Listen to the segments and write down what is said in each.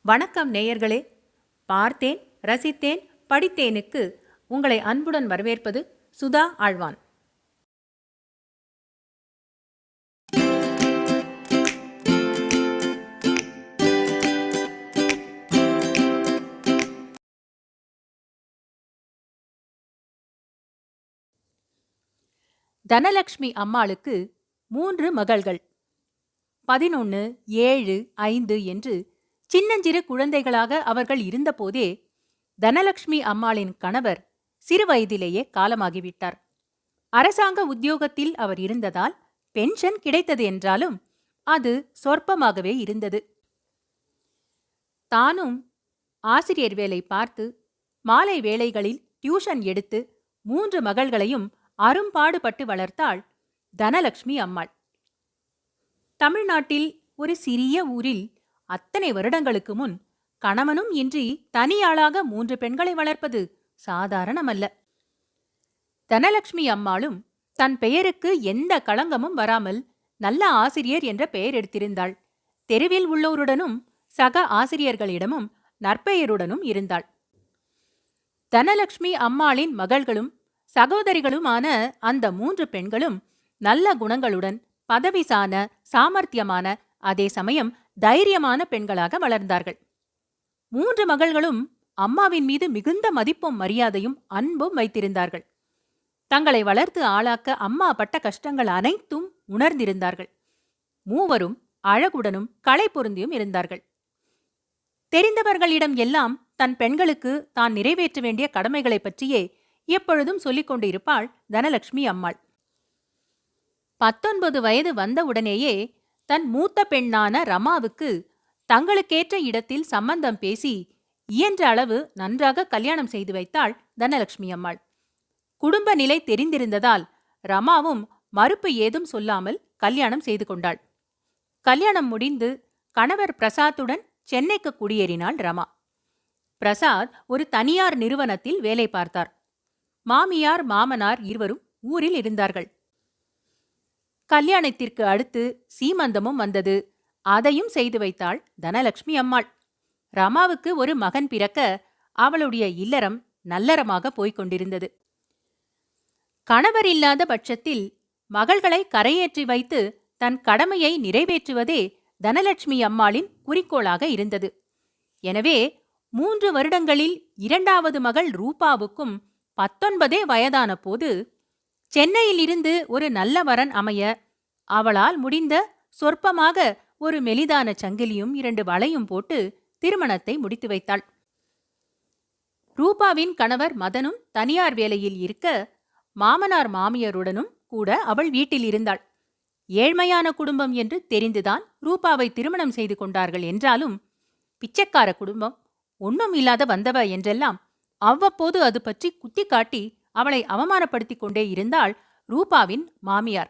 வணக்கம் நேயர்களே. பார்த்தேன், ரசித்தேன், படித்தேனுக்கு உங்களை அன்புடன் வரவேற்பது சுதா ஆழ்வான். தனலட்சுமி அம்மாளுக்கு 3 மகள்கள். 11, 7, 5 என்று சின்னஞ்சிறு குழந்தைகளாக அவர்கள் இருந்தபோதே தனலட்சுமி அம்மாளின் கணவர் சிறுவயதிலேயே காலமாகிவிட்டார். அரசாங்க உத்தியோகத்தில் அவர் இருந்ததால் பென்ஷன் கிடைத்தது என்றாலும் அது சொற்பமாகவே இருந்தது. தானும் ஆசிரியர் வேலை பார்த்து மாலை வேளைகளில் டியூஷன் எடுத்து 3 மகள்களையும் அரும்பாடுபட்டு வளர்த்தாள் தனலட்சுமி அம்மாள். தமிழ்நாட்டில் ஒரு சிறிய ஊரில் அத்தனை வருடங்களுக்கு முன் கணவனும் இன்றி தனியாளாக 3 பெண்களை வளர்ப்பது சாதாரணமல்ல. தனலட்சுமி அம்மாளும் தன் பெயருக்கு எந்த களங்கமும் வராமல் நல்ல ஆசிரியர் என்ற பெயர் எடுத்திருந்தாள். தெருவில் உள்ளோருடனும் சக ஆசிரியர்களிடமும் நற்பெயருடனும் இருந்தாள். தனலட்சுமி அம்மாளின் மகள்களும் சகோதரிகளுமான அந்த 3 பெண்களும் நல்ல குணங்களுடன் பதவிசான, சாமர்த்தியமான, அதே சமயம் தைரியமான பெண்களாக வளர்ந்தார்கள். 3 மகள்களும் அம்மாவின் மீது மிகுந்த மதிப்பும் மரியாதையும் அன்பும் வைத்திருந்தார்கள். தங்களை வளர்த்து ஆளாக்க அம்மா பட்ட கஷ்டங்கள் அனைத்தும் உணர்ந்திருந்தார்கள். மூவரும் அழகுடனும் களை பொருந்தியும் இருந்தார்கள். தெரிந்தவர்களிடம் எல்லாம் தன் பெண்களுக்கு தான் நிறைவேற்ற வேண்டிய கடமைகளை பற்றியே எப்பொழுதும் சொல்லிக் கொண்டு இருப்பாள் தனலட்சுமி அம்மாள். 19 வயது வந்தவுடனேயே தன் மூத்த பெண்ணான ரமாவுக்கு தங்களுக்கேற்ற இடத்தில் சம்பந்தம் பேசி இயன்ற அளவு நன்றாக கல்யாணம் செய்து வைத்தாள் தனலட்சுமி அம்மாள். குடும்ப நிலை தெரிந்திருந்ததால் ரமாவும் மறுப்பு ஏதும் சொல்லாமல் கல்யாணம் செய்து கொண்டாள். கல்யாணம் முடிந்து கணவர் பிரசாத்துடன் சென்னைக்கு குடியேறினாள் ரமா. பிரசாத் ஒரு தனியார் நிறுவனத்தில் வேலை பார்த்தார். மாமியார், மாமனார் இருவரும் ஊரில் இருந்தார்கள். கல்யாணத்திற்கு அடுத்து சீமந்தமும் வந்தது. அதையும் செய்து வைத்தாள் தனலட்சுமி அம்மாள். ரமாவுக்கு ஒரு மகன் பிறக்க அவளுடைய இல்லறம் நல்லறமாக போய்க் கொண்டிருந்தது. கணவர் இல்லாத பட்சத்தில் மகள்களை கரையேற்றி வைத்து தன் கடமையை நிறைவேற்றுவதே தனலட்சுமி அம்மாளின் குறிக்கோளாக இருந்தது. எனவே 3 வருடங்களில் 2வது மகள் ரூபாவுக்கும் 19 வயதான போது சென்னையிலிருந்து ஒரு நல்ல வரன் அமைய அவளால் முடிந்த சொற்பமாக ஒரு மெலிதான சங்கிலியும் 2 வளையும் போட்டு திருமணத்தை முடித்து வைத்தாள். ரூபாவின் கணவர் மதனும் தனியார் வேலையில் இருக்க மாமனார் மாமியருடனும் கூட அவள் வீட்டில் இருந்தாள். ஏழ்மையான குடும்பம் என்று தெரிந்துதான் ரூபாவை திருமணம் செய்து கொண்டார்கள் என்றாலும் பிச்சைக்கார குடும்பம், ஒன்றும் இல்லாத வந்தவ என்றெல்லாம் அவ்வப்போது அது பற்றி குத்தி காட்டி அவளை அவமானப்படுத்திக் கொண்டே இருந்தாள் ரூபாவின் மாமியார்.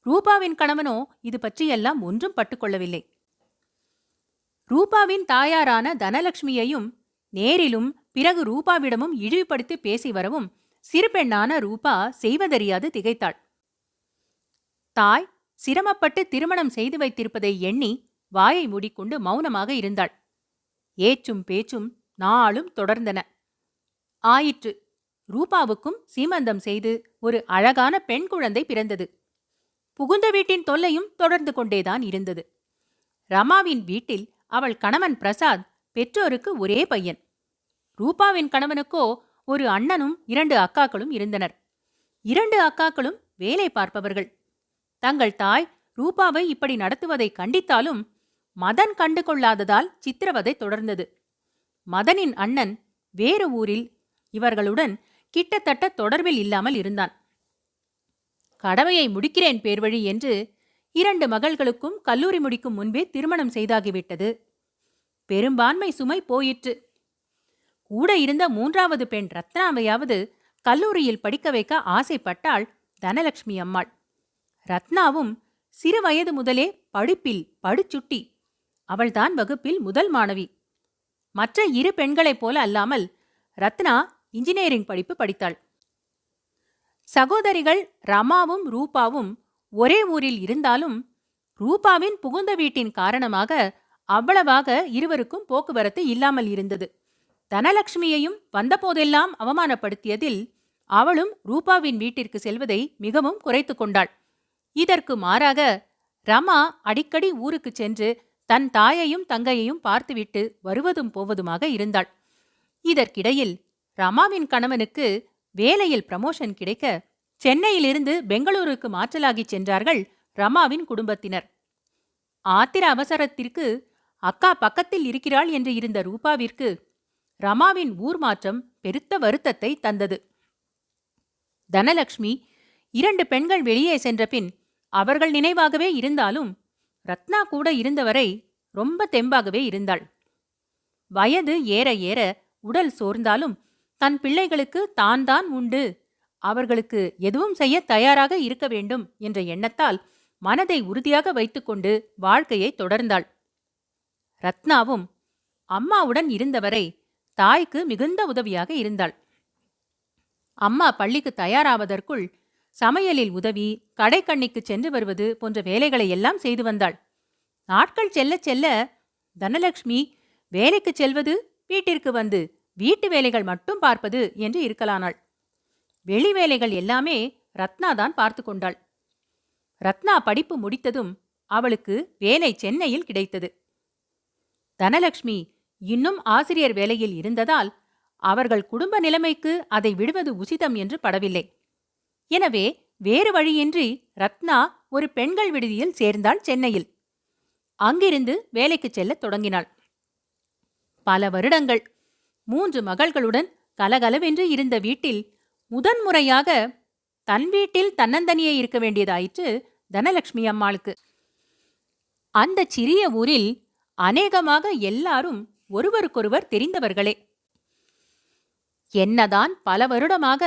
ரூபாவின் கணவனோ இது பற்றியெல்லாம் ஒன்றும் பட்டுக்கொள்ளவில்லை. ரூபாவின் தாயாரான தனலட்சுமியையும் நேரிலும் பிறகு ரூபாவிடமும் இழிவுபடுத்தி பேசி வரவும் சிறு பெண்ணான ரூபா செய்வதறியாது திகைத்தாள். தாய் சிரமப்பட்டு திருமணம் செய்து வைத்திருப்பதை எண்ணி வாயை மூடிக்கொண்டு மௌனமாக இருந்தாள். ஏச்சும் பேச்சும் நாளும் தொடர்ந்தன. ஆயிற்று. ரூபாவுக்கும் சீமந்தம் செய்து ஒரு அழகான பெண் குழந்தை பிறந்தது. புகுந்த வீட்டின் தொல்லையும் தொடர்ந்து கொண்டேதான் இருந்தது. ரமாவின் வீட்டில் அவள் கணவன் பிரசாத் பெற்றோருக்கு ஒரே பையன். ரூபாவின் கணவனுக்கோ ஒரு அண்ணனும் 2 அக்காக்களும் இருந்தனர். 2 அக்காக்களும் வேலை பார்ப்பவர்கள். தங்கள் தாய் ரூபாவை இப்படி நடத்துவதை கண்டித்தாலும் மதன் கண்டு கொள்ளாததால் சித்திரவதை தொடர்ந்தது. மதனின் அண்ணன் வேறு ஊரில் இவர்களுடன் கிட்டத்தட்ட தொடர்பில் இல்லாமல் இருந்தான். கடமையை முடிக்கிறேன் பேர்வழி என்று 2 மகள்களுக்கும் கல்லூரி முடிக்கும் முன்பே திருமணம் செய்தாகிவிட்டது. பெரும்பான்மை சுமை போயிற்று. கூட இருந்த 3வது பெண் ரத்னாவையாவது கல்லூரியில் படிக்க வைக்க ஆசைப்பட்டாள் தனலட்சுமி அம்மாள். ரத்னாவும் சிறு வயது முதலே படிப்பில் படுச்சுட்டி. அவள்தான் வகுப்பில் முதல் மாணவி. மற்ற 2 பெண்களைப் போல அல்லாமல் ரத்னா இன்ஜினியரிங் படிப்பு படித்தாள். சகோதரிகள் ரமாவும் ரூபாவும் ஒரே ஊரில் இருந்தாலும் ரூபாவின் புகுந்த வீட்டின் காரணமாக அவ்வளவாக இருவருக்கும் போக்குவரத்து இல்லாமல் இருந்தது. தனலட்சுமியையும் வந்தபோதெல்லாம் அவமானப்படுத்தியதில் அவளும் ரூபாவின் வீட்டிற்கு செல்வதை மிகவும் குறைத்து கொண்டாள். இதற்கு மாறாக ரமா அடிக்கடி ஊருக்கு சென்று தன் தாயையும் தங்கையையும் பார்த்துவிட்டு வருவதும் போவதுமாக இருந்தாள். இதற்கிடையில் ரமாவின் கணவனுக்கு வேலையில் ப்ரமோஷன் கிடைக்க சென்னையிலிருந்து பெங்களூருக்கு மாற்றலாகிச் சென்றார்கள் ரமாவின் குடும்பத்தினர். ஆத்திர அவசரத்திற்கு அக்கா பக்கத்தில் இருக்கிறாள் என்று இருந்த ரூபாவிற்கு ரமாவின் ஊர் மாற்றம் பெருத்த வருத்தத்தை தந்தது. தனலட்சுமி 2 பெண்கள் வெளியே சென்றபின் அவர்கள் நினைவாகவே இருந்தாலும் ரத்னா கூட இருந்தவரை ரொம்ப தெம்பாகவே இருந்தாள். வயது ஏற ஏற உடல் சோர்ந்தாலும் தன் பிள்ளைகளுக்கு தான் உண்டு, அவர்களுக்கு எதுவும் செய்ய தயாராக இருக்க வேண்டும் என்ற எண்ணத்தால் மனதை உறுதியாக வைத்துக்கொண்டு வாழ்க்கையை தொடர்ந்தாள். ரத்னாவும் அம்மாவுடன் இருந்தவரை தாய்க்கு மிகுந்த உதவியாக இருந்தாள். அம்மா பள்ளிக்கு தயாராவதற்குள் சமையலில் உதவி, கடைக்கண்ணிக்கு சென்று வருவது போன்ற வேலைகளை எல்லாம் செய்து வந்தாள். நாட்கள் செல்ல செல்ல தனலட்சுமி வேலைக்கு செல்வது, வீட்டிற்கு வந்து வீட்டு வேலைகள் மட்டும் பார்ப்பது என்று இருக்கலானாள். வெளி வேலைகள் எல்லாமே ரத்னா தான் பார்த்து கொண்டாள். ரத்னா படிப்பு முடித்ததும் அவளுக்கு வேலை சென்னையில் கிடைத்தது. தனலட்சுமி இன்னும் ஆசிரியர் வேலையில் இருந்ததால் அவர்கள் குடும்ப நிலைமைக்கு அதை விடுவது உசிதம் என்று படவில்லை. எனவே வேறு வழியின்றி ரத்னா ஒரு பெண்கள் விடுதியில் சேர்ந்தாள் சென்னையில். அங்கிருந்து வேலைக்கு செல்லத் தொடங்கினாள். பல வருடங்கள் 3 மகள்களுடன் கலகலவென்று இருந்த வீட்டில் முதன்முறையாக தன் வீட்டில் தன்னந்தனியே இருக்க வேண்டியதாயிற்று தனலட்சுமி அம்மாளுக்கு. அந்த சிறிய ஊரில் அநேகமாக எல்லாரும் ஒருவருக்கொருவர் தெரிந்தவர்களே. என்னதான் பல வருடமாக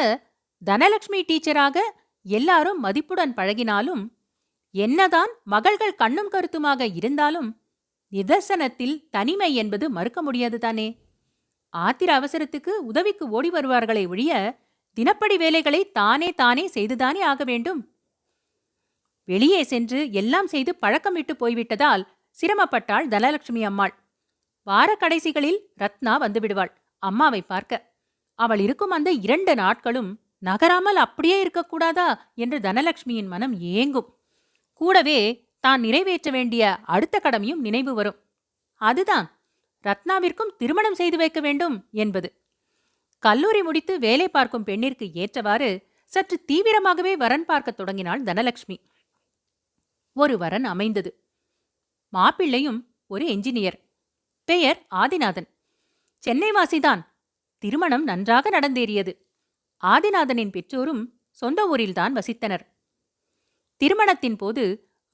தனலட்சுமி டீச்சராக எல்லாரும் மதிப்புடன் பழகினாலும், என்னதான் மகள்கள் கண்ணும் கருத்துமாக இருந்தாலும் நிதர்சனத்தில் தனிமை என்பது மறுக்க முடியாதுதானே. ஆத்திர அவசரத்துக்கு உதவிக்கு ஓடி வருவார்களை ஒழிய தினப்படி வேலைகளை தானே செய்துதானே ஆக வேண்டும். வெளியே சென்று எல்லாம் செய்து பழக்கமிட்டு போய்விட்டதால் சிரமப்பட்டாள் தனலட்சுமி அம்மாள். வார கடைசிகளில் ரத்னா வந்துவிடுவாள் அம்மாவை பார்க்க. அவள் இருக்கும் அந்த 2 நாட்களும் நகராமல் அப்படியே இருக்கக்கூடாதா என்று தனலட்சுமியின் மனம் ஏங்கும். கூடவே தான் நிறைவேற்ற வேண்டிய அடுத்த கடமையும் நினைவு வரும். அதுதான் ரத்னாவிற்கும் திருமணம் செய்து வைக்க வேண்டும் என்பது. கல்லூரி முடித்து வேலை பார்க்கும் பெண்ணிற்கு ஏற்றவாறு சற்று தீவிரமாகவே வரன் பார்க்கத் தொடங்கினாள் தனலட்சுமி. ஒரு வரன் அமைந்தது. மாப்பிள்ளையும் ஒரு என்ஜினியர். பெயர் ஆதிநாதன். சென்னைவாசிதான். திருமணம் நன்றாக நடந்தேறியது. ஆதிநாதனின் பெற்றோரும் சொந்த ஊரில்தான் வசித்தனர். திருமணத்தின் போது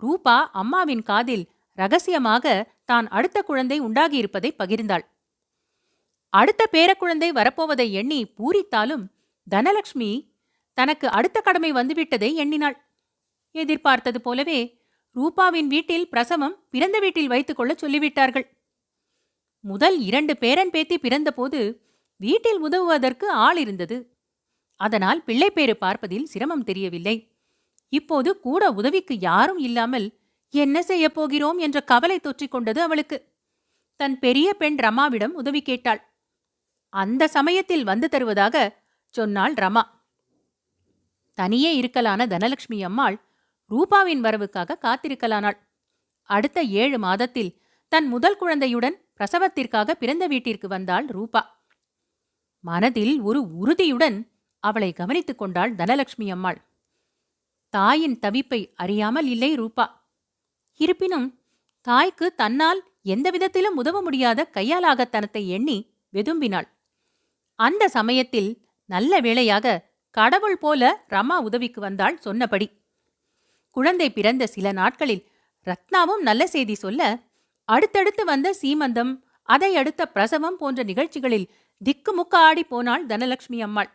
ரூபா அம்மாவின் காதில் ரகசியமாக தான் அடுத்த குழந்தை உண்டாகியிருப்பதை பகிர்ந்தாள். அடுத்த பேரக்குழந்தை வரப்போவதை எண்ணி பூரித்தாலும் தனலட்சுமி தனக்கு அடுத்த கடமை வந்துவிட்டதை எண்ணினாள். எதிர்பார்த்தது போலவே ரூபாவின் வீட்டில் பிரசவம் பிறந்த வீட்டில் வைத்துக் கொள்ள சொல்லிவிட்டார்கள். முதல் 2 பேரன் பேத்தி பிறந்தபோது வீட்டில் உதவுவதற்கு ஆள் இருந்தது. அதனால் பிள்ளைப்பேறு பார்ப்பதில் சிரமம் தெரியவில்லை. இப்போது கூட உதவிக்கு யாரும் இல்லாமல் என்ன செய்யப் போகிறோம் என்ற கவலை தொற்றிக் கொண்டது அவளுக்கு. தன் பெரிய பெண் ரமாவிடம் உதவி கேட்டாள். அந்த சமயத்தில் வந்து தருவதாக சொன்னாள் ரமா. தனியே இருக்கலான தனலட்சுமி அம்மாள் ரூபாவின் வரவுக்காக காத்திருக்கலானாள். அடுத்த 7 மாதத்தில் தன் முதல் குழந்தையுடன் பிரசவத்திற்காக பிறந்த வீட்டிற்கு வந்தாள் ரூபா. மனதில் ஒரு உறுதியுடன் அவளை கவனித்துக் கொண்டாள் தனலட்சுமி அம்மாள். தாயின் தவிப்பை அறியாமல் இல்லை ரூபா. இருப்பினும் தாய்க்கு தன்னால் எந்த விதத்திலும் உதவ முடியாத கையாலாகத்தனத்தை எண்ணி வெதும்பினாள். அந்த சமயத்தில் நல்ல வேளையாக கடவுள் போல ரமா உதவிக்கு வந்தாள் சொன்னபடி. குழந்தை பிறந்த சில நாட்களில் ரத்னாவும் நல்ல செய்தி சொல்ல, அடுத்தடுத்து வந்த சீமந்தம், அதை அடுத்த பிரசவம் போன்ற நிகழ்ச்சிகளில் திக்குமுக்க ஆடி போனாள் தனலட்சுமி அம்மாள்.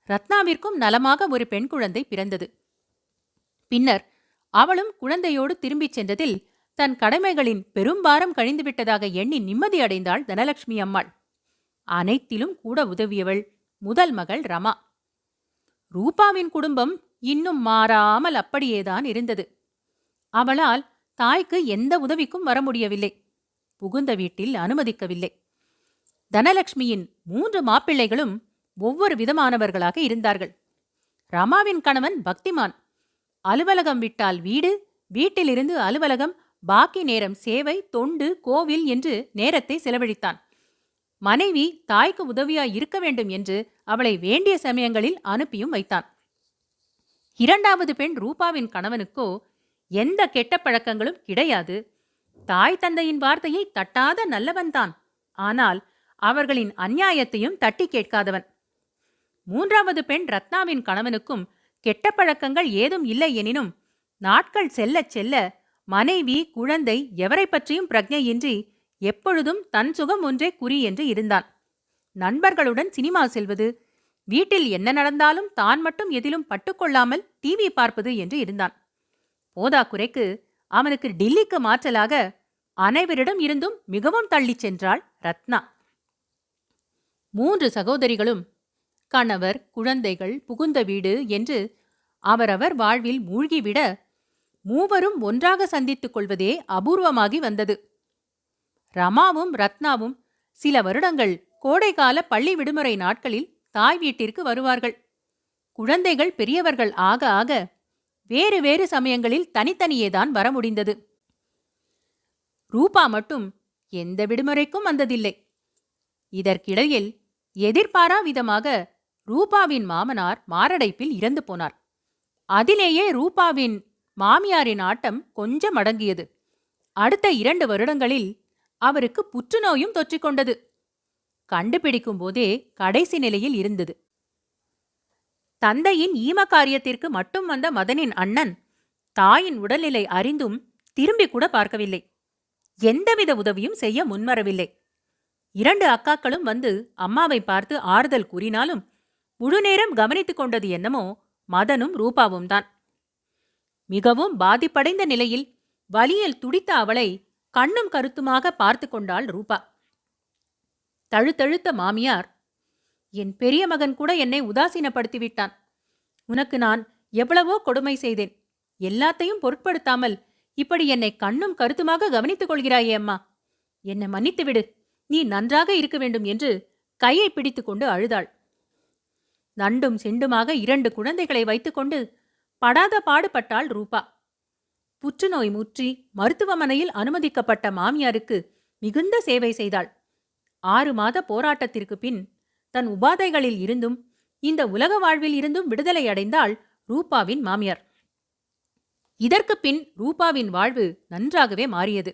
ரத்னாவிற்கும் நலமாக ஒரு பெண் குழந்தை பிறந்தது. பின்னர் அவளும் குழந்தையோடு திரும்பிச் சென்றதில் தன் கடமைகளின் பெரும்பாரம் கழிந்துவிட்டதாக எண்ணி நிம்மதியடைந்தாள் தனலட்சுமி அம்மாள். அனைத்திலும் கூட உதவியவள் முதல் மகள் ரமா. ரூபாவின் குடும்பம் இன்னும் மாறாமல் அப்படியேதான் இருந்தது. அவளால் தாய்க்கு எந்த உதவிக்கும் வர முடியவில்லை. புகுந்த வீட்டில் அனுமதிக்கவில்லை. தனலட்சுமியின் 3 மாப்பிள்ளைகளும் ஒவ்வொரு விதமானவர்களாக இருந்தார்கள். ரமாவின் கணவன் பக்திமான். அலுவலகம் விட்டால் வீடு, வீட்டிலிருந்து அலுவலகம், பாக்கி நேரம் சேவை, தொண்டு, கோவில் என்று நேரத்தை செலவழித்தான். மனைவி தாய்க்கு உதவியாய் இருக்க வேண்டும் என்று அவளை வேண்டிய சமயங்களில் அனுப்பியும் வைத்தான். 2வது பெண் ரூபாவின் கணவனுக்கோ எந்த கெட்ட பழக்கங்களும் கிடையாது. தாய் தந்தையின் வார்த்தையை தட்டாத நல்லவன்தான். ஆனால் அவர்களின் அநியாயத்தையும் தட்டி கேட்காதவன். 3வது பெண் ரத்னாவின் கணவனுக்கும் கெட்ட பழக்கங்கள் ஏதும் இல்லை எனினும் நாட்கள் செல்லச் செல்ல மனைவி, குழந்தை எவரை பற்றியும் பிரக்ஞையின்றி எப்பொழுதும் தன் சுகம் ஒன்றே குறி என்று இருந்தான். நண்பர்களுடன் சினிமா செல்வது, வீட்டில் என்ன நடந்தாலும் தான் மட்டும் எதிலும் பட்டுக்கொள்ளாமல் டிவி பார்ப்பது என்று இருந்தான். போதாக்குறைக்கு அவனுக்கு டில்லிக்கு மாற்றலாக அனைவரிடம் இருந்தும் மிகவும் தள்ளிச் சென்றாள் ரத்னா. 3 சகோதரிகளும் கணவர், குழந்தைகள், புகுந்த வீடு என்று அவரவர் வாழ்வில் மூழ்கிவிட மூவரும் ஒன்றாக சந்தித்துக் கொள்வதே அபூர்வமாகி வந்தது. ரமாவும் ரத்னாவும் சில வருடங்கள் கோடைகால பள்ளி விடுமுறை நாட்களில் தாய் வீட்டிற்கு வருவார்கள். குழந்தைகள் பெரியவர்கள் ஆக ஆக வேறு வேறு சமயங்களில் தனித்தனியேதான் வர முடிந்தது. ரூபா மட்டும் எந்த விடுமுறைக்கும் வந்ததில்லை. இதற்கிடையில் எதிர்பாரா விதமாக ரூபாவின் மாமனார் மாரடைப்பில் இறந்து போனார். அதிலேயே ரூபாவின் மாமியாரின் ஆட்டம் கொஞ்சம் அடங்கியது. அடுத்த 2 வருடங்களில் அவருக்கு புற்றுநோயும் தொற்றிக்கொண்டது. கண்டுபிடிக்கும் போதே கடைசி நிலையில் இருந்தது. தந்தையின் ஈம காரியத்திற்கு மட்டும் வந்த மதனின் அண்ணன் தாயின் உடல்நிலை அறிந்தும் திரும்பி கூட பார்க்கவில்லை. எந்தவித உதவியும் செய்ய முன்வரவில்லை. 2 அக்காக்களும் வந்து அம்மாவை பார்த்து ஆறுதல் கூறினாலும் முழுநேரம் கவனித்துக் கொண்டது என்னமோ மதனும் ரூபாவும் தான். மிகவும் பாதிப்படைந்த நிலையில் வலியில் துடித்த அவளை கண்ணும் கருத்துமாக பார்த்து கொண்டாள் ரூபா. தழுத்தழுத்த மாமியார், என் பெரிய மகன் கூட என்னை உதாசீனப்படுத்திவிட்டான். உனக்கு நான் எவ்வளவோ கொடுமை செய்தேன். எல்லாத்தையும் பொருட்படுத்தாமல் இப்படி என்னை கண்ணும் கருத்துமாக கவனித்துக் கொள்கிறாயே அம்மா. என்னை மன்னித்துவிடு, நீ நன்றாக இருக்க வேண்டும் என்று கையை பிடித்துக்கொண்டு அழுதாள். நண்டும் செண்டுமாக 2 குழந்தைகளை வைத்துக்கொண்டு படாத பாடுபட்டாள் ரூபா. புற்றுநோய் முற்றி மருத்துவமனையில் அனுமதிக்கப்பட்ட மாமியாருக்கு மிகுந்த சேவை செய்தாள். 6 மாத போராட்டத்திற்கு பின் தன் உபாதைகளில் இருந்தும் இந்த உலக வாழ்வில் இருந்தும் விடுதலை அடைந்தாள் ரூபாவின் மாமியார். இதற்கு பின் ரூபாவின் வாழ்வு நன்றாகவே மாறியது.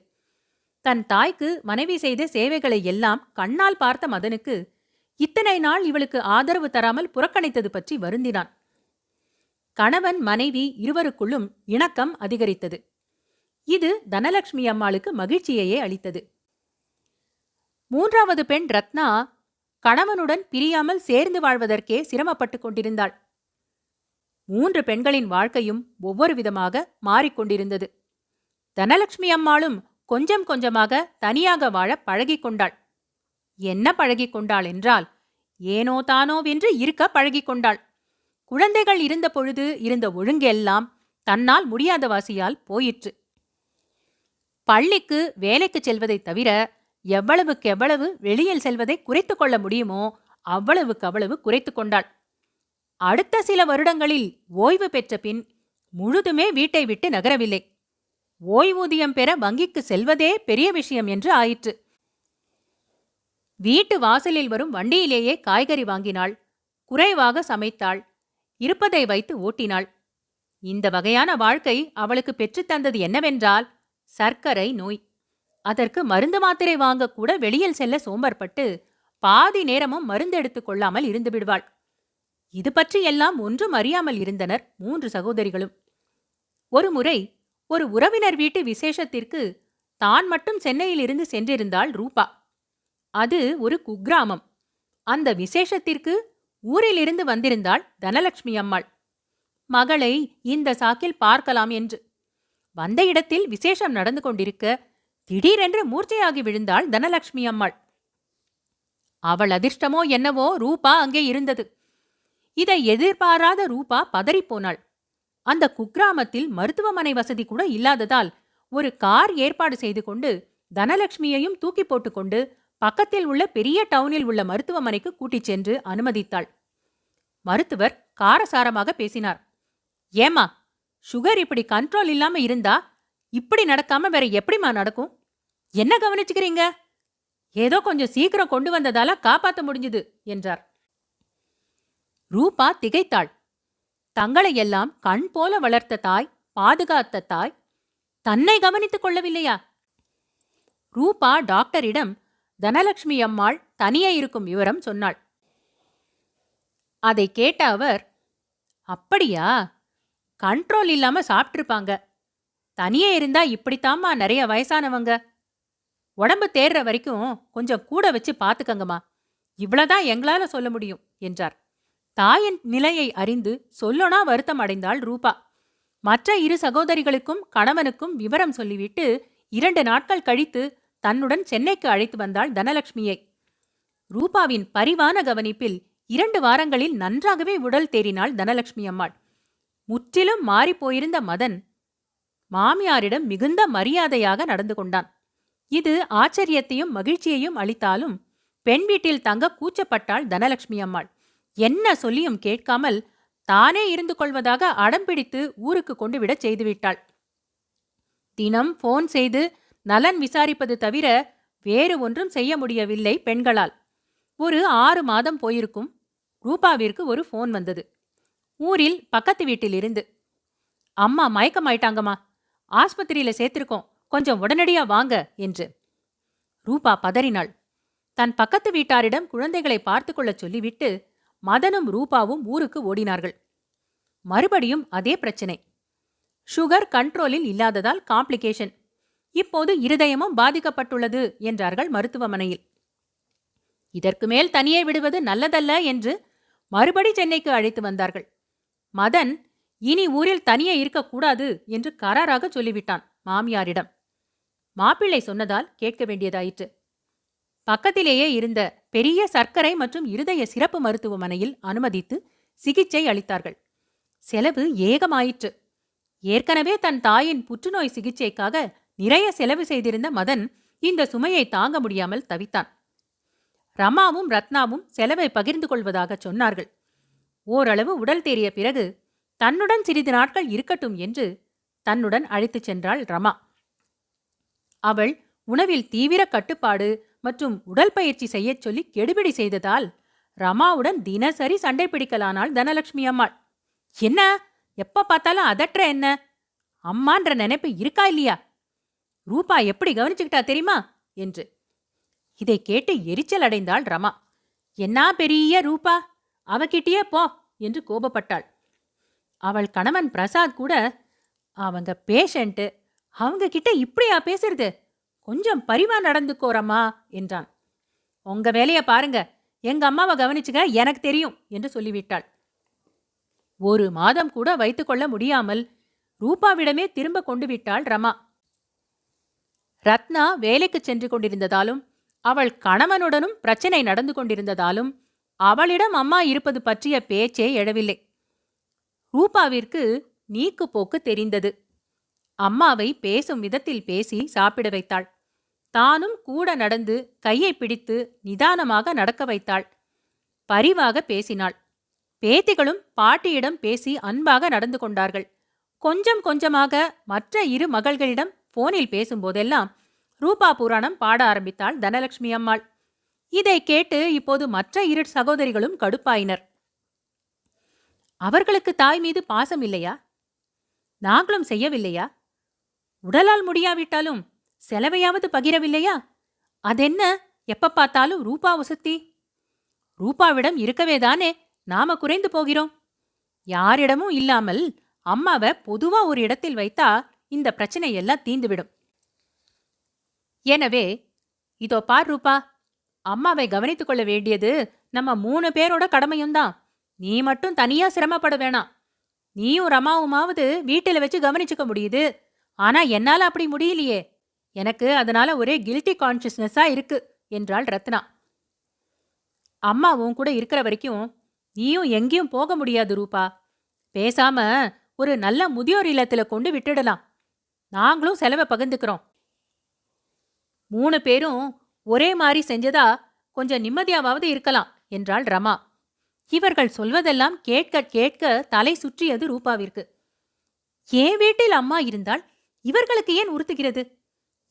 தன் தாய்க்கு மனைவி செய்த சேவைகளை எல்லாம் கண்ணால் பார்த்த மதனுக்கு இத்தனை நாள் இவளுக்கு ஆதரவு தராமல் புறக்கணித்தது பற்றி வருந்தினான். கணவன் மனைவி இருவருக்குள்ளும் இணக்கம் அதிகரித்தது. இது தனலட்சுமி அம்மாளுக்கு மகிழ்ச்சியையே அளித்தது. 3வது பெண் ரத்னா கணவனுடன் பிரியாமல் சேர்ந்து வாழ்வதற்கே சிரமப்பட்டுக் கொண்டிருந்தாள். 3 பெண்களின் வாழ்க்கையும் ஒவ்வொரு விதமாக மாறிக்கொண்டிருந்தது. தனலட்சுமி அம்மாளும் கொஞ்சம் கொஞ்சமாக தனியாக வாழ பழகிக்கொண்டாள். என்ன பழகிக்கொண்டாள் என்றால், ஏனோ தானோவென்று இருக்க பழகிக்கொண்டாள். குழந்தைகள் இருந்த பொழுது இருந்த ஒழுங்கெல்லாம் தன்னால் முடியாத வாசியால் போயிற்று. பள்ளிக்கு வேலைக்கு செல்வதைத் தவிர எவ்வளவுக்கெவ்வளவு வெளியில் செல்வதை குறைத்து கொள்ள முடியுமோ அவ்வளவுக்கவ்வளவு குறைத்து கொண்டாள். அடுத்த சில வருடங்களில் ஓய்வு பெற்ற பின் முழுதுமே வீட்டை விட்டு நகரவில்லை. ஓய்வூதியம் பெற வங்கிக்கு செல்வதே பெரிய விஷயம் என்று ஆயிற்று. வீட்டு வாசலில் வரும் வண்டியிலேயே காய்கறி வாங்கினாள். குறைவாக சமைத்தாள். இருப்பதை வைத்து ஓட்டினாள். இந்த வகையான வாழ்க்கை அவளுக்கு பெற்றுத்தந்தது என்னவென்றால் சர்க்கரை நோய். அதற்கு மருந்து மாத்திரை வாங்கக்கூட வெளியில் செல்ல சோம்பற்பட்டு பாதி நேரமும் மருந்து எடுத்துக் கொள்ளாமல் இருந்து விடுவாள். இது பற்றி எல்லாம் ஒன்றும் அறியாமல் இருந்தனர் 3 சகோதரிகளும். ஒரு முறை ஒரு உறவினர் வீட்டு விசேஷத்திற்கு தான் மட்டும் சென்னையிலிருந்து சென்றிருந்தாள் ரூபா. அது ஒரு குக்கிராமம். அந்த விசேஷத்திற்கு ஊரிலிருந்து வந்திருந்தாள் தனலட்சுமி அம்மாள். மகளை இந்த சாக்கில் பார்க்கலாம் என்று. வந்த இடத்தில் விசேஷம் நடந்து கொண்டிருக்க திடீரென்று மூர்ச்சையாகி விழுந்தாள் தனலட்சுமி அம்மாள். அவள் அதிர்ஷ்டமோ என்னவோ ரூபா அங்கே இருந்தது. இதை எதிர்பாராத ரூபா பதறிப்போனாள். அந்த குக்கிராமத்தில் மருத்துவமனை வசதி கூட இல்லாததால் ஒரு கார் ஏற்பாடு செய்து கொண்டு தனலட்சுமியையும் தூக்கி போட்டுக்கொண்டு பக்கத்தில் உள்ள பெரிய டவுனில் உள்ள மருத்துவமனைக்கு கூட்டிச் சென்று அனுமதித்தாள். மருத்துவர் காரசாரமாக பேசினார். ஏமா, சுகர் இப்படி கண்ட்ரோல் இல்லாம இருந்தா இப்படி நடக்காம வேற எப்படிமா நடக்கும்? என்ன கவனிச்சுக்கிறீங்க? ஏதோ கொஞ்சம் சீக்கிரம் கொண்டு வந்ததால காப்பாத்த முடிஞ்சுது என்றார். ரூபா திகைத்தாள். தங்களை எல்லாம் கண் போல வளர்த்த தாய், பாதுகாத்த தாய், தன்னை கவனித்துக் கொள்ளவில்லையா? ரூபா டாக்டரிடம் தனலட்சுமி அம்மாள் தனியே இருக்கும் விவரம் சொன்னாள். அதை கேட்ட அவர், அப்படியா, கண்ட்ரோல் இல்லாம சாப்பிட்டிருப்பாங்க. தனியே இருந்தா இப்படித்தாம்மா நிறைய வயசானவங்க. உடம்பு தேர்ற வரைக்கும் கொஞ்சம் கூட வச்சு பாத்துக்கங்கம்மா, இவ்வளவுதான் எங்களால சொல்ல முடியும் என்றார். தாயின் நிலையை அறிந்து சொல்லனா வருத்தம் அடைந்தாள் ரூபா. மற்ற இரு சகோதரிகளுக்கும் கணவனுக்கும் விவரம் சொல்லிவிட்டு 2 நாட்கள் கழித்து தன்னுடன் சென்னைக்கு அழைத்து வந்தாள் தனலட்சுமியை. ரூபாவின் பரிவான கவனிப்பில் 2 வாரங்களில் நன்றாகவே உடல் தேறினாள் தனலட்சுமி அம்மாள். முற்றிலும் மாறிப்போயிருந்த மதன் மாமியாரிடம் மிகுந்த மரியாதையாக நடந்து கொண்டான். இது ஆச்சரியத்தையும் மகிழ்ச்சியையும் அளித்தாலும் பெண் வீட்டில் தங்க கூச்சப்பட்டாள் தனலட்சுமி அம்மாள். என்ன சொல்லியும் கேட்காமல் தானே இருந்து கொள்வதாக அடம்பிடித்து ஊருக்கு கொண்டு விட செய்துவிட்டாள். தினம் போன் செய்து நலன் விசாரிப்பது தவிர வேறு ஒன்றும் செய்ய முடியவில்லை பெண்களால். ஒரு 6 மாதம் போயிருக்கும். ரூபாவிற்கு ஒரு போன் வந்தது. ஊரில் பக்கத்து வீட்டில் இருந்து. அம்மா மயக்கமாயிட்டாங்கம்மா, ஆஸ்பத்திரியில சேர்த்திருக்கோம், கொஞ்சம் உடனடியா வாங்க என்று. ரூபா பதறினாள். தன் பக்கத்து வீட்டாரிடம் குழந்தைகளை பார்த்து கொள்ளச் சொல்லிவிட்டு மதனும் ரூபாவும் ஊருக்கு ஓடினார்கள். மறுபடியும் அதே பிரச்சனை. சுகர் கண்ட்ரோலில் இல்லாததால் காம்ப்ளிகேஷன். இப்போது இருதயமும் பாதிக்கப்பட்டுள்ளது என்றார்கள் மருத்துவமனையில். இதற்கு மேல் தனியே விடுவது நல்லதல்ல என்று மறுபடி சென்னைக்கு அழைத்து வந்தார்கள். மதன் இனி ஊரில் தனியே இருக்கக்கூடாது என்று கராராக சொல்லிவிட்டான் மாமியாரிடம். மாப்பிள்ளை சொன்னதால் கேட்க வேண்டியதாயிற்று. பக்கத்திலேயே இருந்த பெரிய சர்க்கரை மற்றும் இருதய சிறப்பு மருத்துவமனையில் அனுமதித்து சிகிச்சை அளித்தார்கள். செலவு ஏகமாயிற்று. ஏற்கனவே தன் தாயின் புற்றுநோய் சிகிச்சைக்காக நிறைய செலவு செய்திருந்த மதன் இந்த சுமையை தாங்க முடியாமல் தவித்தான். ரமாவும் ரத்னாவும் செலவை பகிர்ந்து கொள்வதாக சொன்னார்கள். ஓரளவு உடல் தேறிய பிறகு தன்னுடன் சிறிது நாட்கள் இருக்கட்டும் என்று தன்னுடன் அழைத்துச் சென்றாள் ரமா. அவள் உணவில் தீவிர கட்டுப்பாடு மற்றும் உடல் பயிற்சி செய்யச் சொல்லி கெடுபிடி செய்ததால் ரமாவுடன் தினசரி சண்டை பிடிக்கலானாள் தனலட்சுமி அம்மாள். என்ன, எப்ப பார்த்தாலும் அதற்ற என்ன, அம்மான்ற நினைப்பு இருக்கா இல்லையா? ரூபா எப்படி கவனிச்சுக்கிட்டா தெரியுமா என்று. இதை கேட்டு எரிச்சல் அடைந்தாள் ரமா. என்ன பெரிய ரூபா, அவகிட்டயே போ என்று கோபப்பட்டாள். அவள் கணவன் பிரசாத் கூட, அவங்க பேஷண்ட்டு, அவங்க கிட்ட இப்படியா பேசுறது, கொஞ்சம் பரிவா நடந்துக்கோரம்மா என்றான். உங்க வேலைய பாருங்க, எங்க அம்மாவை கவனிச்சுக்க எனக்கு தெரியும் என்று சொல்லிவிட்டாள். 1 மாதம் கூட வைத்துக்கொள்ள முடியாமல் ரூபாவிடமே திரும்ப கொண்டு விட்டாள் ரமா. ரத்னா வேலைக்கு சென்று கொண்டிருந்ததாலும் அவள் கணவனுடனும் பிரச்சனை நடந்து கொண்டிருந்ததாலும் அவளிடம் அம்மா இருப்பது பற்றிய பேச்சே எழவில்லை. ரூபாவிற்கு நீக்கு போக்கு தெரிந்தது. அம்மாவை பேசும் விதத்தில் பேசி சாப்பிட வைத்தாள். தானும் கூட நடந்து கையை பிடித்து நிதானமாக நடக்க வைத்தாள். பரிவாக பேசினாள். பேத்திகளும் பாட்டியிடம் பேசி அன்பாக நடந்து கொண்டார்கள். கொஞ்சம் கொஞ்சமாக மற்ற 2 மகள்களிடம் போனில் பேசும்போதெல்லாம் ரூபா புராணம் பாட ஆரம்பித்தாள் தனலட்சுமி அம்மாள். இதை கேட்டு இப்போது மற்ற 2 சகோதரிகளும் கடுப்பாயினர். அவர்களுக்கு தாய் மீது பாசம் இல்லையா? நாங்களும் செய்யவில்லையா? உடலால் முடியாவிட்டாலும் செலவையாவது பகிரவில்லையா? அதென்ன எப்ப பார்த்தாலும் ரூபா வசத்தி? ரூபாவிடம் இருக்கவேதானே நாம குறைந்து போகிறோம். யாரிடமும் இல்லாமல் அம்மாவை பொதுவா ஒரு இடத்தில் வைத்தா இந்த பிரச்சனை எல்லாம் தீந்துவிடும். எனவே இதோ பார் ரூபா, அம்மாவை கவனித்துக் கொள்ள வேண்டியது நம்ம 3 பேரோட கடமையும்தான். நீ மட்டும் தனியா சிரமப்பட வேணாம். நீயும் ரமாவுமாவது வீட்டில வச்சு கவனிச்சுக்க முடியுது. ஆனா என்னால அப்படி முடியலையே. எனக்கு அதனால ஒரே கில்ட்டி கான்ஷியஸ்னஸா இருக்கு என்றாள் ரத்னா. அம்மாவும் கூட இருக்கிற வரைக்கும் நீயும் எங்கேயும் போக முடியாது ரூபா. பேசாம ஒரு நல்ல முதியோர் இல்லத்துல கொண்டு விட்டுடலாம். நாங்களும் செலவை பகிர்ந்துக்கிறோம். 3 பேரும் ஒரே மாதிரி செஞ்சதா கொஞ்சம் நிம்மதியாவது இருக்கலாம் என்றாள் ரமா. இவர்கள் சொல்வதெல்லாம் கேட்க கேட்க தலை சுற்றியது ரூபாவிற்கு. என் வீட்டில் அம்மா இருந்தால் இவர்களுக்கு ஏன் உறுத்துகிறது?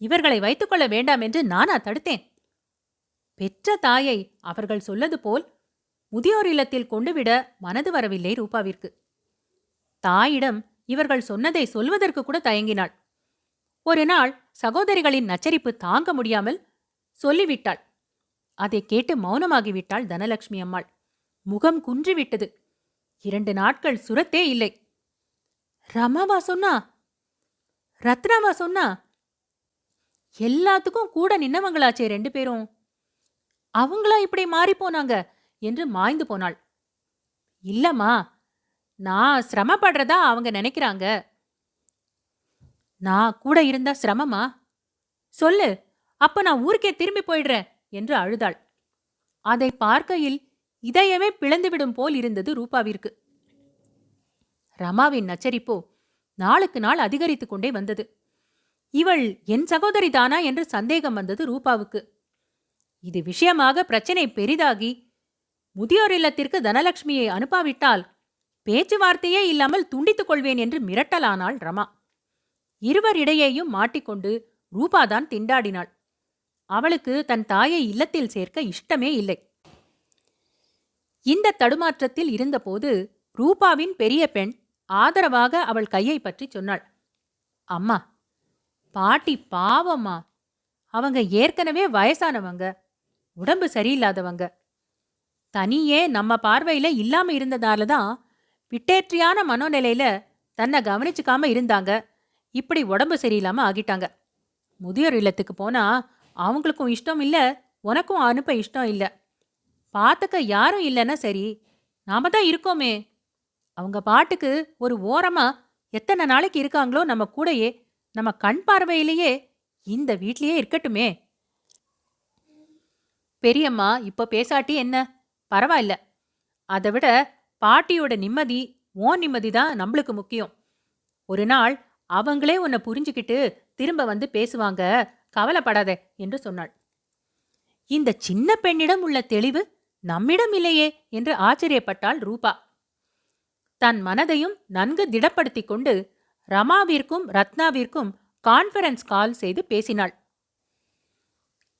இவர்களை வைத்துக்கொள்ள வேண்டாம் என்று நானா தடுத்தேன்? பெற்ற தாயை அவர்கள் சொல்லது போல் முதியோர் இல்லத்தில் கொண்டுவிட மனது வரவில்லை ரூபாவிற்கு. தாயிடம் இவர்கள் சொன்னதை சொல்வதற்கு கூட தயங்கினாள். ஒரு நாள் சகோதரிகளின் நச்சரிப்பு தாங்க முடியாமல் சொல்லிவிட்டாள். அதை கேட்டு மௌனமாகிவிட்டாள் தனலட்சுமி அம்மாள். முகம் குன்றிவிட்டது. 2 நாட்கள் சுரத்தே இல்லை. ரமாவா சொன்னா? ரத்னாவா சொன்னா? எல்லாத்துக்கும் கூட நின்னவங்களாச்சே 2 பேரும். அவங்களா இப்படி மாறி போனாங்க என்று மாய்ந்து போனாள். இல்லம்மா, நான் சிரமப்படுறதா அவங்க நினைக்கிறாங்க. நான் கூட இருந்தா சிரமமா? சொல்லு, அப்ப நான் ஊருக்கே திரும்பி போயிடுறேன் என்று அழுதாள். அதை பார்க்கையில் இதயமே பிளந்துவிடும் போல் இருந்தது ரூபாவிற்கு. ரமாவின் நச்சரிப்போ நாளுக்கு நாள் அதிகரித்துக் கொண்டே வந்தது. இவள் என் சகோதரிதானா என்று சந்தேகம் வந்தது ரூபாவுக்கு. இது விஷயமாக பிரச்சனை பெரிதாகி முதியோர் இல்லத்திற்கு தனலட்சுமியை அனுப்பாவிட்டால் பேச்சுவார்த்தையே இல்லாமல் துண்டித்துக் கொள்வேன் என்று மிரட்டலானாள் ரமா. இருவரிடையேயும் மாட்டிக்கொண்டு ரூபாதான் திண்டாடினாள். அவளுக்கு தன் தாயை இல்லத்தில் சேர்க்க இஷ்டமே இல்லை. இந்த தடுமாற்றத்தில் இருந்தபோது ரூபாவின் பெரிய பெண் ஆதரவாக அவள் கையை பற்றி சொன்னாள். அம்மா, பாட்டி பாவம்மா. அவங்க ஏற்கனவே வயசானவங்க, உடம்பு சரியில்லாதவங்க. தனியே நம்ம பார்வையில இல்லாம இருந்ததால தான் பிட்டேற்றியான மனோநிலையில தன்னை கவனிச்சுக்காம இருந்தாங்க. இப்படி உடம்பு சரியில்லாம ஆகிட்டாங்க. முதியோர் இல்லத்துக்கு போனா அவங்களுக்கும் இஷ்டம் இல்ல, உனக்கும் அனுப்ப இஷ்டம் இல்ல. பார்த்துக்க யாரும் இல்லைன்னா சரி, நாம தான் இருக்கோமே. அவங்க பாட்டுக்கு ஒரு ஓரமா எத்தனை நாளைக்கு இருக்காங்களோ நம்ம கூடயே, நம்ம கண் பார்வையிலேயே இந்த வீட்லயே இருக்கட்டுமே. பெரியம்மா இப்ப பேசாட்டி என்ன, பரவாயில்ல. அதை விட பாட்டியோட நிம்மதி, ஓன் நிம்மதி தான் நம்மளுக்கு முக்கியம். ஒரு நாள் அவங்களே உன்னை புரிஞ்சுக்கிட்டு திரும்ப வந்து பேசுவாங்க, கவலைப்படாத என்று சொன்னாள். இந்த சின்ன பெண்ணிடம் உள்ள தெளிவு நம்மிடம் இல்லையே என்று ஆச்சரியப்பட்டாள் ரூபா. தன் மனதையும் நன்கு திடப்படுத்திக் கொண்டு ரமாவிற்கும் ரத்னாவிற்கும் கான்ஃபரன்ஸ் கால் செய்து பேசினாள்.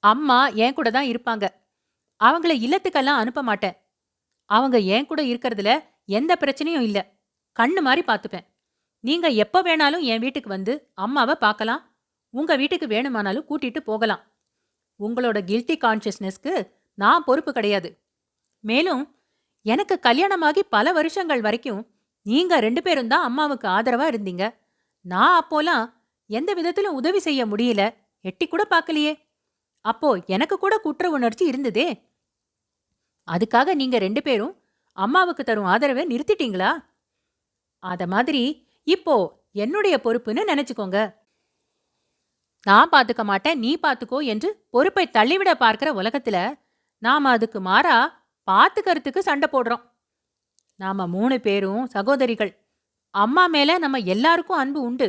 அம்மா என் கூட தான் இருப்பாங்க. அவங்கள இல்லத்துக்கெல்லாம் அனுப்ப மாட்டேன். அவங்க என் கூட இருக்கிறதுல எந்த பிரச்சனையும் இல்ல. கண்ணு மாதிரி பார்த்துப்பேன். நீங்க எப்ப வேணாலும் என் வீட்டுக்கு வந்து அம்மாவை பார்க்கலாம். உங்க வீட்டுக்கு வேணுமானாலும் கூட்டிட்டு போகலாம். உங்களோட கில்ட்டி கான்ஷியஸ்னஸ்க்கு நான் பொறுப்பு கிடையாது. மேலும் எனக்கு கல்யாணமாகி பல வருஷங்கள் வரைக்கும் நீங்க 2 பேரும் தான் அம்மாவுக்கு ஆதரவா இருந்தீங்க. நான் அப்போலாம் எந்த விதத்திலும் உதவி செய்ய முடியல, எட்டி கூட பார்க்கலையே. அப்போ எனக்கு கூட குற்ற உணர்ச்சி இருந்ததே. அதுக்காக நீங்க 2 பேரும் அம்மாவுக்கு தரும் ஆதரவை நிறுத்திட்டீங்களா? அத மாதிரி இப்போ என்னுடைய பொறுப்புன்னு நினைச்சுக்கோங்க. நான் பாத்துக்க மாட்டேன், நீ பாத்துக்கோ என்று பொறுப்பை தள்ளிவிட பார்க்கிற உலகத்துல நாம அதுக்கு மாறா பாத்துக்கறதுக்கு சண்டை போடுறோம். நாம 3 பேரும் சகோதரிகள். அம்மா மேல நம்ம எல்லாருக்கும் அன்பு உண்டு,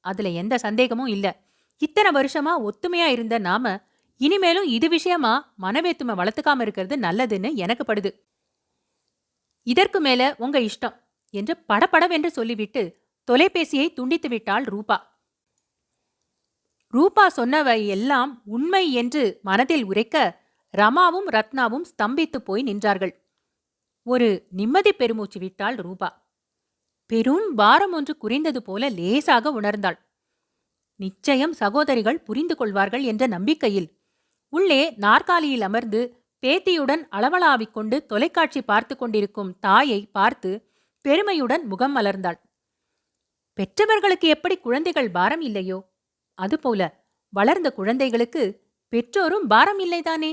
அதுல எந்த சந்தேகமும் இல்ல. இத்தனை வருஷமா ஒத்துமையா இருந்த நாம இனிமேலும் இது விஷயமா மனவேத்துமை வளர்த்துக்காம இருக்கிறது நல்லதுன்னு எனக்கு படுது. இதற்கு மேல உங்க இஷ்டம் என்று படபடவென்று சொல்லிவிட்டு தொலைபேசியை துண்டித்து விட்டாள் ரூபா. ரூபா சொன்னவை எல்லாம் உண்மை என்று மனதில் உரைக்க ரமாவும் ரத்னாவும் ஸ்தம்பித்து போய் நின்றார்கள். ஒரு நிம்மதி பெருமூச்சு விட்டாள் ரூபா. பெரும் பாரம் ஒன்று குறைந்தது போல லேசாக உணர்ந்தாள். நிச்சயம் சகோதரிகள் புரிந்து கொள்வார்கள் என்ற நம்பிக்கையில் உள்ளே நாற்காலியில் அமர்ந்து பேத்தியுடன் அளவளாவிக் கொண்டு தொலைக்காட்சி பார்த்து கொண்டிருக்கும் தாயை பார்த்து பெருமையுடன் முகம் மலர்ந்தாள். பெற்றவர்களுக்கு எப்படி குழந்தைகள் பாரம் இல்லையோ அதுபோல வளர்ந்த குழந்தைகளுக்கு பெற்றோரும் பாரம் இல்லைதானே?